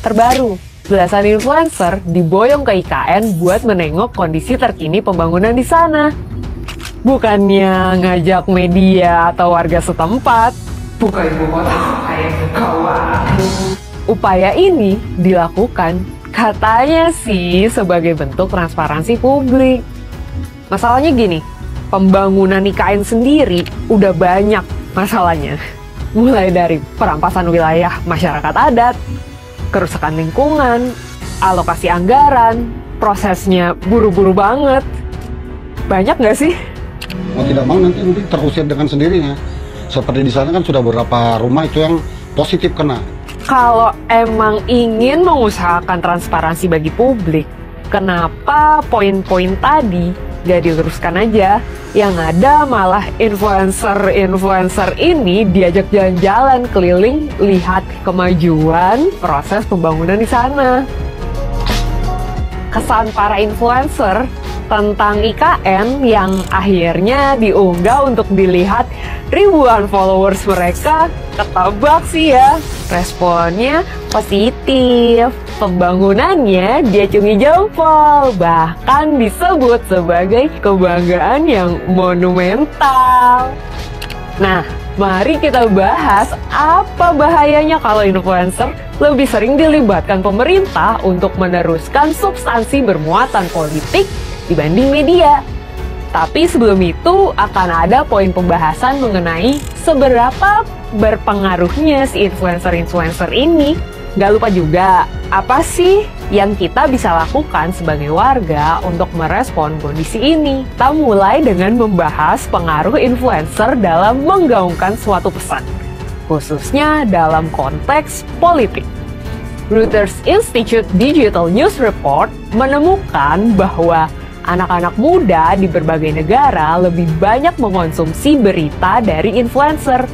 terbaru. Belasan influencer diboyong ke IKN buat menengok kondisi terkini pembangunan di sana. Bukannya ngajak media atau warga setempat, buka ibu kota kayak kawan. Upaya ini dilakukan katanya sih sebagai bentuk transparansi publik. Masalahnya gini, pembangunan IKN sendiri udah banyak masalahnya. Mulai dari perampasan wilayah masyarakat adat, kerusakan lingkungan, alokasi anggaran, prosesnya buru-buru banget. Banyak nggak sih? Mau tidak mau nanti mungkin terusir dengan sendirinya. Seperti di sana kan sudah beberapa rumah itu yang positif kena. Kalau emang ingin mengusahakan transparansi bagi publik, kenapa poin-poin tadi gak diluruskan aja? Yang ada malah influencer ini diajak jalan-jalan keliling lihat kemajuan proses pembangunan di sana. Kesan para influencer tentang IKN yang akhirnya diunggah untuk dilihat ribuan followers mereka ketebak sih ya. Responnya positif, pembangunannya diacungi jempol, bahkan disebut sebagai kebanggaan yang monumental. Nah, mari kita bahas apa bahayanya kalau influencer lebih sering dilibatkan pemerintah untuk meneruskan substansi bermuatan politik dibanding media. Tapi sebelum itu akan ada poin pembahasan mengenai seberapa berpengaruhnya si influencer-influencer ini. Gak lupa juga, apa sih yang kita bisa lakukan sebagai warga untuk merespon kondisi ini? Kita mulai dengan membahas pengaruh influencer dalam menggaungkan suatu pesan, khususnya dalam konteks politik. Reuters Institute Digital News Report menemukan bahwa anak-anak muda di berbagai negara lebih banyak mengonsumsi berita dari influencer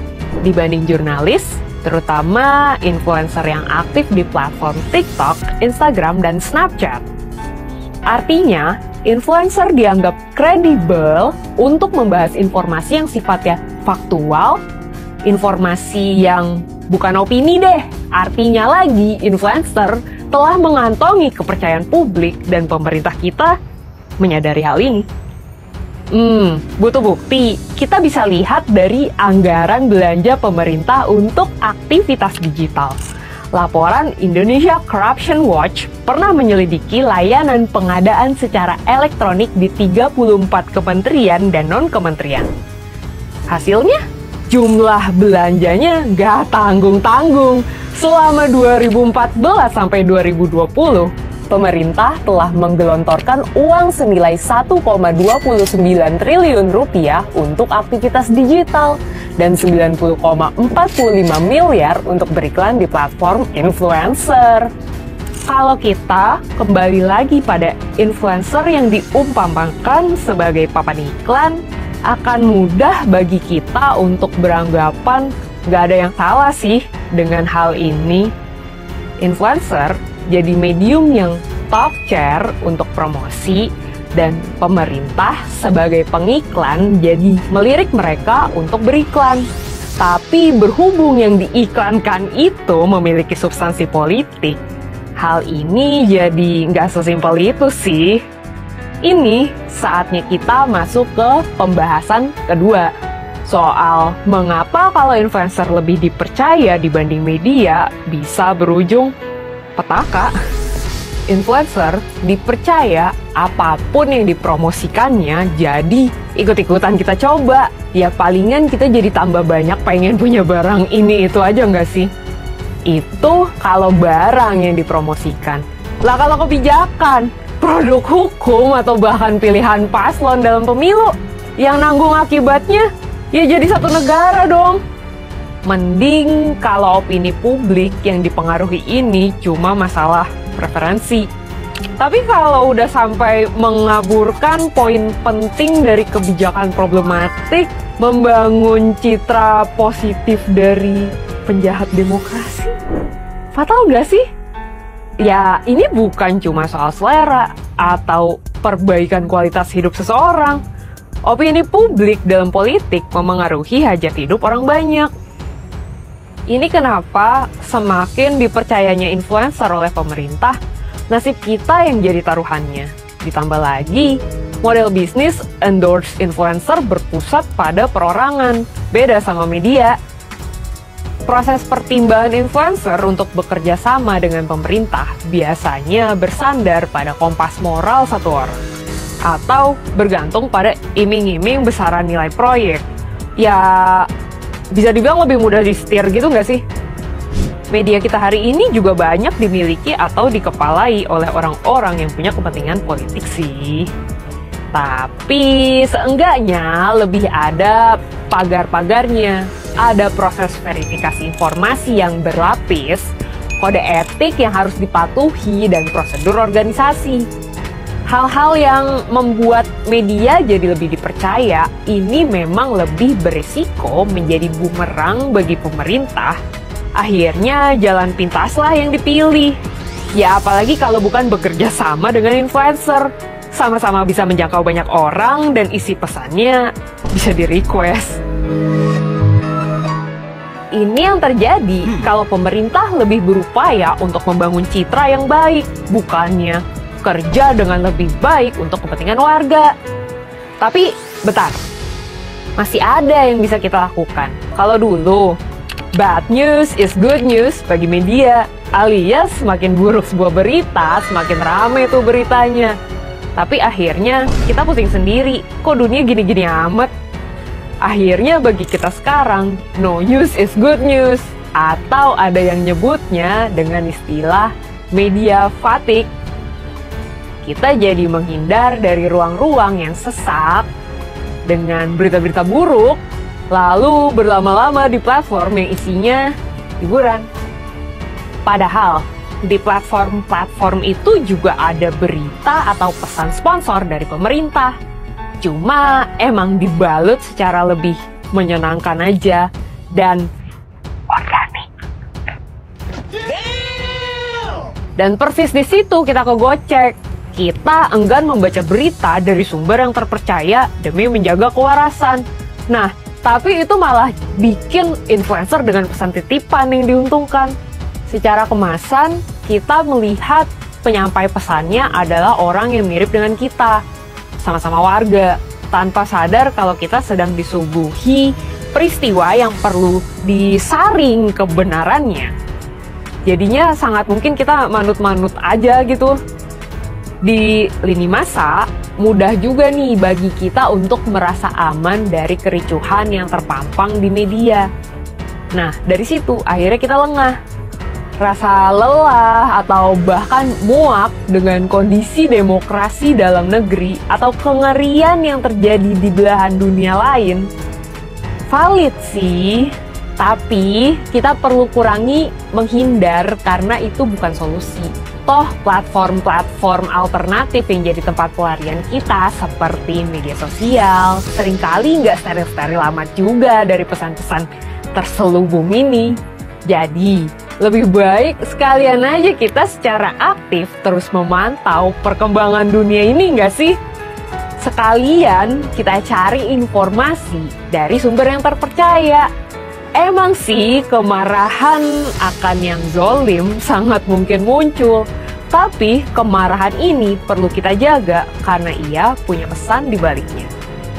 dibanding jurnalis, terutama influencer yang aktif di platform TikTok, Instagram, dan Snapchat. Artinya, influencer dianggap kredibel untuk membahas informasi yang sifatnya faktual, informasi yang bukan opini deh. Artinya lagi, influencer telah mengantongi kepercayaan publik dan pemerintah kita menyadari hal ini. Butuh bukti. Kita bisa lihat dari anggaran belanja pemerintah untuk aktivitas digital. Laporan Indonesia Corruption Watch pernah menyelidiki layanan pengadaan secara elektronik di 34 kementerian dan non-kementerian. Hasilnya, jumlah belanjanya nggak tanggung-tanggung. Selama 2014 sampai 2020, pemerintah telah menggelontorkan uang senilai 1,29 triliun rupiah untuk aktivitas digital dan 90,45 miliar untuk beriklan di platform influencer. Kalau kita kembali lagi pada influencer yang diumpamakan sebagai papan iklan, akan mudah bagi kita untuk beranggapan nggak ada yang salah sih dengan hal ini. Influencer jadi medium yang top chair untuk promosi, dan pemerintah sebagai pengiklan jadi melirik mereka untuk beriklan. Tapi berhubung yang diiklankan itu memiliki substansi politik, hal ini jadi nggak sesimpel itu sih. Ini saatnya kita masuk ke pembahasan kedua, soal mengapa kalau influencer lebih dipercaya dibanding media bisa berujung petaka. Influencer dipercaya apapun yang dipromosikannya, jadi ikut-ikutan kita coba. Ya palingan kita jadi tambah banyak pengen punya barang ini itu aja nggak sih? Itu kalau barang yang dipromosikan. Lah kalau kebijakan, produk hukum atau bahkan pilihan paslon dalam pemilu, yang nanggung akibatnya ya jadi satu negara dong. Mending kalau opini publik yang dipengaruhi ini cuma masalah preferensi. Tapi kalau udah sampai mengaburkan poin penting dari kebijakan problematik, membangun citra positif dari penjahat demokrasi, fatal nggak sih? Ya ini bukan cuma soal selera atau perbaikan kualitas hidup seseorang. Opini publik dalam politik memengaruhi hajat hidup orang banyak. Ini kenapa semakin dipercayanya influencer oleh pemerintah, nasib kita yang jadi taruhannya. Ditambah lagi, model bisnis endorse influencer berpusat pada perorangan, beda sama media. Proses pertimbangan influencer untuk bekerja sama dengan pemerintah biasanya bersandar pada kompas moral satu orang, atau bergantung pada iming-iming besaran nilai proyek. Ya, bisa dibilang lebih mudah disetir gitu nggak sih? Media kita hari ini juga banyak dimiliki atau dikepalai oleh orang-orang yang punya kepentingan politik sih. Tapi seenggaknya lebih ada pagar-pagarnya, ada proses verifikasi informasi yang berlapis, kode etik yang harus dipatuhi, dan prosedur organisasi. Hal-hal yang membuat media jadi lebih dipercaya ini memang lebih berisiko menjadi bumerang bagi pemerintah. Akhirnya jalan pintaslah yang dipilih. Ya apalagi kalau bukan bekerja sama dengan influencer. Sama-sama bisa menjangkau banyak orang dan isi pesannya bisa di-request. Ini yang terjadi kalau pemerintah lebih berupaya untuk membangun citra yang baik, bukannya kerja dengan lebih baik untuk kepentingan warga. Tapi, bentar. Masih ada yang bisa kita lakukan. Kalau dulu, bad news is good news bagi media. Alias, semakin buruk sebuah berita, semakin rame tuh beritanya. Tapi akhirnya, kita pusing sendiri. Kok dunia gini-gini amat? Akhirnya bagi kita sekarang, no news is good news. Atau ada yang nyebutnya dengan istilah media fatigue. Kita jadi menghindar dari ruang-ruang yang sesak dengan berita-berita buruk, lalu berlama-lama di platform yang isinya hiburan. Padahal, di platform-platform itu juga ada berita atau pesan sponsor dari pemerintah. Cuma emang dibalut secara lebih menyenangkan aja dan organik. Dan persis di situ kita kegocek. Kita enggan membaca berita dari sumber yang terpercaya demi menjaga kewarasan. Nah, tapi itu malah bikin influencer dengan pesan titipan yang diuntungkan. Secara kemasan, kita melihat penyampai pesannya adalah orang yang mirip dengan kita, sama-sama warga, tanpa sadar kalau kita sedang disuguhi peristiwa yang perlu disaring kebenarannya. Jadinya sangat mungkin kita manut-manut aja gitu. Di lini masa, mudah juga nih bagi kita untuk merasa aman dari kericuhan yang terpampang di media. Nah, dari situ akhirnya kita lengah. Rasa lelah atau bahkan muak dengan kondisi demokrasi dalam negeri atau kengerian yang terjadi di belahan dunia lain. Valid sih, tapi kita perlu kurangi menghindar karena itu bukan solusi. Toh platform-platform alternatif yang jadi tempat pelarian kita seperti media sosial seringkali nggak steril-steril amat juga dari pesan-pesan terselubung ini. Jadi lebih baik sekalian aja kita secara aktif terus memantau perkembangan dunia ini nggak sih? Sekalian kita cari informasi dari sumber yang terpercaya. Emang sih kemarahan akan yang zolim sangat mungkin muncul, tapi kemarahan ini perlu kita jaga karena ia punya pesan di baliknya.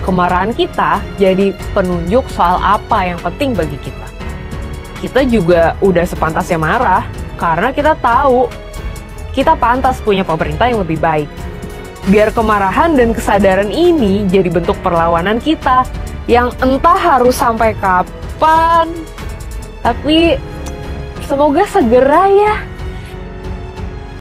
Kemarahan kita jadi penunjuk soal apa yang penting bagi kita. Kita juga udah sepantasnya marah karena kita tahu kita pantas punya pemerintah yang lebih baik. Biar kemarahan dan kesadaran ini jadi bentuk perlawanan kita yang entah harus sampai kapan, tapi semoga segera ya.